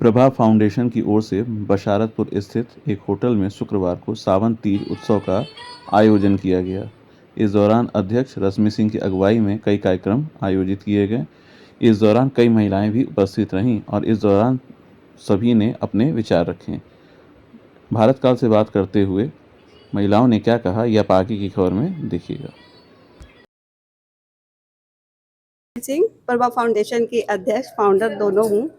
Prabha foundation की ओर से बशारतपुर स्थित एक होटल में शुक्रवार को सावन तीज उत्सव का आयोजन किया गया। इस दौरान अध्यक्ष रश्मि सिंह की अगुवाई में कई कार्यक्रम आयोजित किए गए। इस दौरान कई महिलाएं भी उपस्थित रहीं और इस दौरान सभी ने अपने विचार रखे। भारत काल से बात करते हुए महिलाओं ने क्या कहा, यह आगे की खबर में देखिएगा। सिंह प्रभा फाउंडेशन की अध्यक्ष फाउंडर दोनों हूँ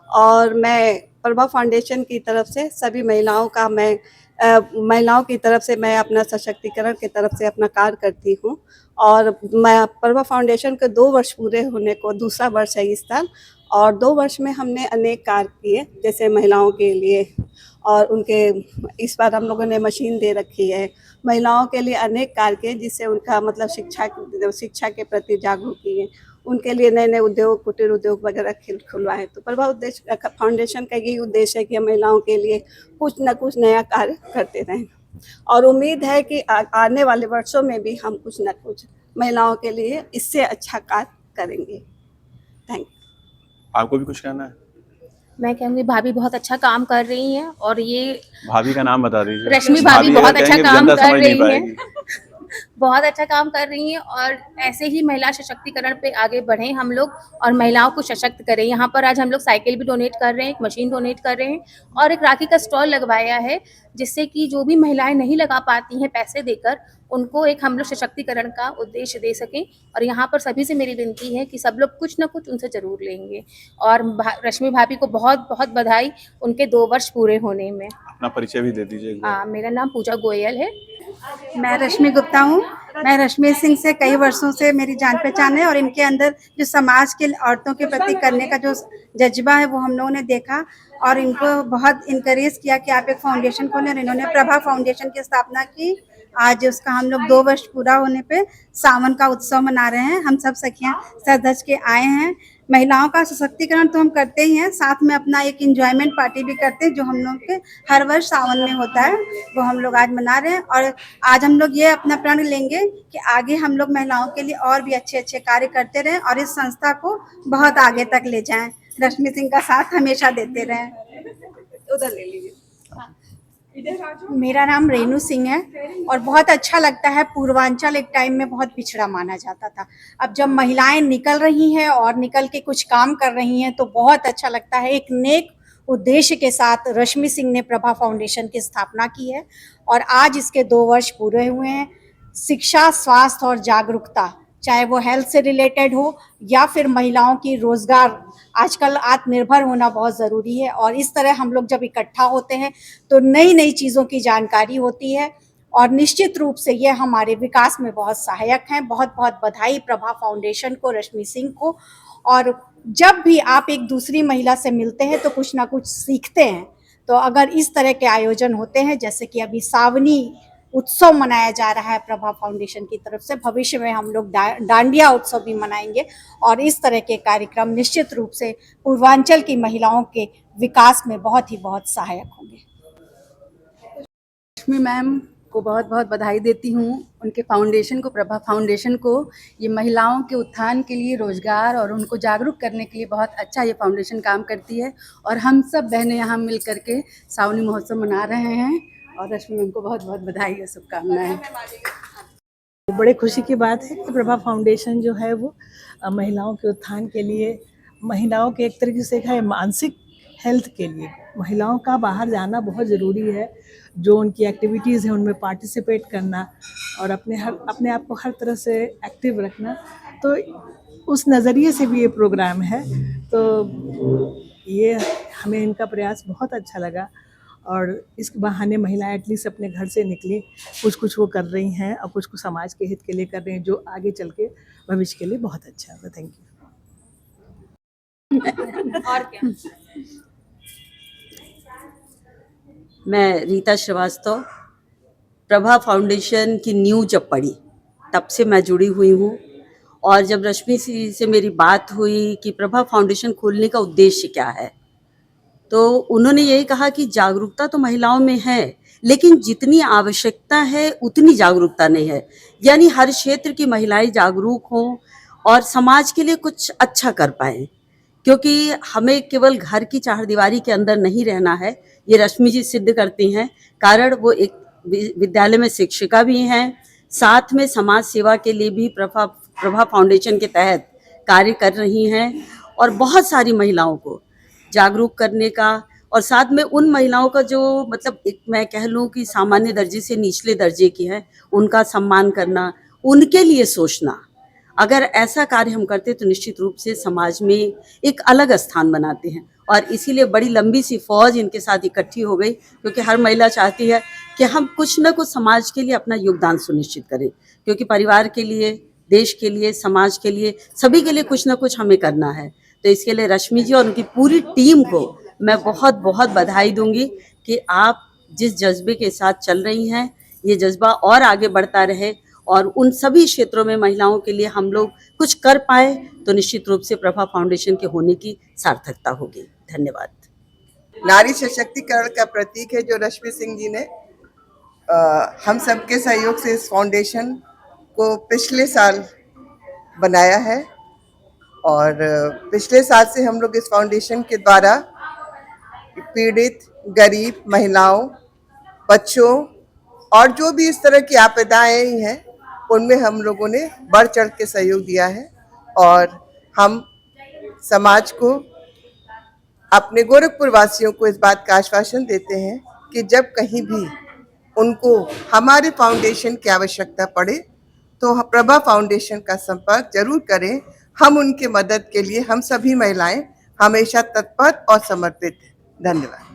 और मैं प्रभा फाउंडेशन की तरफ से सभी महिलाओं का महिलाओं की तरफ से मैं अपना सशक्तिकरण की तरफ से अपना कार्य करती हूँ। और मैं प्रभा फाउंडेशन के 2 वर्ष पूरे होने को दूसरा वर्ष है इस साल, और 2 वर्ष में हमने अनेक कार्य किए, जैसे महिलाओं के लिए और उनके इस बार हम लोगों ने मशीन दे रखी है। महिलाओं के लिए अनेक कार्य किए जिससे उनका मतलब शिक्षा के प्रति जागरूक किए। उनके लिए नए नए उद्योग, कुटीर उद्योग वगैरह खुलवाएं। तो प्रभा उद्देश्य फाउंडेशन का यही उद्देश्य है कि हम महिलाओं के लिए कुछ न कुछ नया कार्य करते रहें, और उम्मीद है कि आने वाले वर्षों में भी हम कुछ न कुछ महिलाओं के लिए इससे अच्छा कार्य करेंगे। Thank you. आपको भी कुछ कहना है? मैं कहूँगी भाभी बहुत अच्छा काम कर रही हैं, और ये भाभी का नाम बता दीजिए। रश्मि भाभी बहुत अच्छा काम कर रही हैं बहुत अच्छा काम कर रही हैं, और ऐसे ही महिला सशक्तिकरण पे आगे बढ़ें हम लोग और महिलाओं को सशक्त करें। यहाँ पर आज हम लोग साइकिल भी डोनेट कर रहे हैं, एक मशीन डोनेट कर रहे हैं, और एक राखी का स्टॉल लगवाया है, जिससे कि जो भी महिलाएं नहीं लगा पाती हैं पैसे देकर, उनको एक हम लोग सशक्तिकरण का उद्देश्य दे सकें। और यहाँ पर सभी से मेरी विनती है कि सब लोग कुछ ना कुछ उनसे ज़रूर लेंगे। और रश्मि भाभी को बहुत बहुत बधाई उनके 2 वर्ष पूरे होने में। अपना परिचय भी दे दीजिए। मेरा नाम पूजा गोयल है। मैं रश्मि गुप्ता हूँ। मैं रश्मि सिंह से कई वर्षों से मेरी जान पहचान है, और इनके अंदर जो समाज के औरतों के प्रति करने का जो जज्बा है वो हम लोगों ने देखा, और इनको बहुत इनकरेज किया कि आप एक फाउंडेशन खोलें, और इन्होंने प्रभा फाउंडेशन की स्थापना की। आज उसका हम लोग 2 वर्ष पूरा होने पे सावन का उत्सव मना रहे हैं। हम सब सखियां सज धज के आए हैं। महिलाओं का सशक्तिकरण तो हम करते ही हैं, साथ में अपना एक इंजॉयमेंट पार्टी भी करते हैं, जो हम लोग के हर वर्ष सावन में होता है, वो हम लोग आज मना रहे हैं। और आज हम लोग ये अपना प्रण लेंगे कि आगे हम लोग महिलाओं के लिए और भी अच्छे अच्छे कार्य करते रहें, और इस संस्था को बहुत आगे तक ले जाएं। रश्मि सिंह का साथ हमेशा देते रहें। उधर ले लीजिए। मेरा नाम रेणु सिंह है, और बहुत अच्छा लगता है। पूर्वांचल एक टाइम में बहुत पिछड़ा माना जाता था। अब जब महिलाएं निकल रही हैं और निकल के कुछ काम कर रही हैं तो बहुत अच्छा लगता है। एक नेक उद्देश्य के साथ रश्मि सिंह ने प्रभा फाउंडेशन की स्थापना की है, और आज इसके 2 वर्ष पूरे हुए हैं। शिक्षा, स्वास्थ्य और जागरूकता, चाहे वो हेल्थ से रिलेटेड हो या फिर महिलाओं की रोजगार, आजकल आत्मनिर्भर होना बहुत ज़रूरी है। और इस तरह हम लोग जब इकट्ठा होते हैं तो नई नई चीज़ों की जानकारी होती है, और निश्चित रूप से ये हमारे विकास में बहुत सहायक हैं। बहुत बहुत बधाई प्रभा फाउंडेशन को, रश्मि सिंह को। और जब भी आप एक दूसरी महिला से मिलते हैं तो कुछ ना कुछ सीखते हैं। तो अगर इस तरह के आयोजन होते हैं, जैसे कि अभी सावनी उत्सव मनाया जा रहा है प्रभा फाउंडेशन की तरफ से, भविष्य में हम लोग डांडिया उत्सव भी मनाएंगे, और इस तरह के कार्यक्रम निश्चित रूप से पूर्वांचल की महिलाओं के विकास में बहुत सहायक होंगे। लक्ष्मी मैम को बहुत बहुत बधाई देती हूँ, उनके फाउंडेशन को, प्रभा फाउंडेशन को। ये महिलाओं के उत्थान के लिए, रोजगार और उनको जागरूक करने के लिए बहुत अच्छा ये फाउंडेशन काम करती है, और हम सब बहनें यहाँ मिल करके सावनी महोत्सव मना रहे हैं, और रश्मि मैम को बहुत बहुत बधाई और शुभकामनाएं। बड़े खुशी की बात है कि प्रभा फाउंडेशन जो है वो महिलाओं के उत्थान के लिए, महिलाओं के एक तरीके से है मानसिक हेल्थ के लिए, महिलाओं का बाहर जाना बहुत ज़रूरी है। जो उनकी एक्टिविटीज़ हैं उनमें पार्टिसिपेट करना, और अपने आप को हर तरह से एक्टिव रखना, तो उस नज़रिए से भी ये प्रोग्राम है। तो ये हमें इनका प्रयास बहुत अच्छा लगा, और इस बहाने महिलाएं एटलीस्ट अपने घर से निकली, कुछ वो कर रही हैं, और कुछ समाज के हित के लिए कर रही हैं, जो आगे चल के भविष्य के लिए बहुत अच्छा होगा। Thank you. और क्या? मैं रीता श्रीवास्तव, प्रभा फाउंडेशन की न्यू जब पढ़ी तब से मैं जुड़ी हुई हूँ, और जब रश्मि से मेरी बात हुई कि प्रभा फाउंडेशन खोलने का उद्देश्य क्या है, तो उन्होंने यही कहा कि जागरूकता तो महिलाओं में है, लेकिन जितनी आवश्यकता है उतनी जागरूकता नहीं है। यानी हर क्षेत्र की महिलाएं जागरूक हों और समाज के लिए कुछ अच्छा कर पाएं। क्योंकि हमें केवल घर की चारदीवारी के अंदर नहीं रहना है, ये रश्मि जी सिद्ध करती हैं। कारण वो एक विद्यालय में शिक्षिका भी हैं, साथ में समाज सेवा के लिए भी प्रभा फाउंडेशन के तहत कार्य कर रही हैं और बहुत सारी महिलाओं को जागरूक करने का, और साथ में उन महिलाओं का जो मतलब एक मैं कह लूँ कि सामान्य दर्जे से निचले दर्जे की हैं, उनका सम्मान करना, उनके लिए सोचना। अगर ऐसा कार्य हम करते तो निश्चित रूप से समाज में एक अलग स्थान बनाते हैं, और इसीलिए बड़ी लंबी सी फौज इनके साथ इकट्ठी हो गई, क्योंकि हर महिला चाहती है कि हम कुछ न कुछ समाज के लिए अपना योगदान सुनिश्चित करें, क्योंकि परिवार के लिए, देश के लिए, समाज के लिए, सभी के लिए कुछ न कुछ हमें करना है। तो इसके लिए रश्मि जी और उनकी पूरी टीम को मैं बहुत बहुत बधाई दूंगी कि आप जिस जज्बे के साथ चल रही हैं, ये जज्बा और आगे बढ़ता रहे और उन सभी क्षेत्रों में महिलाओं के लिए हम लोग कुछ कर पाए तो निश्चित रूप से प्रभा फाउंडेशन के होने की सार्थकता होगी। धन्यवाद। नारी सशक्तिकरण का प्रतीक है जो रश्मि सिंह जी ने हम सबके सहयोग से इस फाउंडेशन को पिछले साल बनाया है, और पिछले साल से हम लोग इस फाउंडेशन के द्वारा पीड़ित, गरीब महिलाओं, बच्चों और जो भी इस तरह की आपदाएं हैं उनमें हम लोगों ने बढ़ चढ़ के सहयोग दिया है। और हम समाज को, अपने गोरखपुर वासियों को इस बात का आश्वासन देते हैं कि जब कहीं भी उनको हमारे फाउंडेशन की आवश्यकता पड़े तो प्रभा फाउंडेशन का संपर्क जरूर करें। हम उनके मदद के लिए, हम सभी महिलाएं हमेशा तत्पर और समर्पित हैं। धन्यवाद।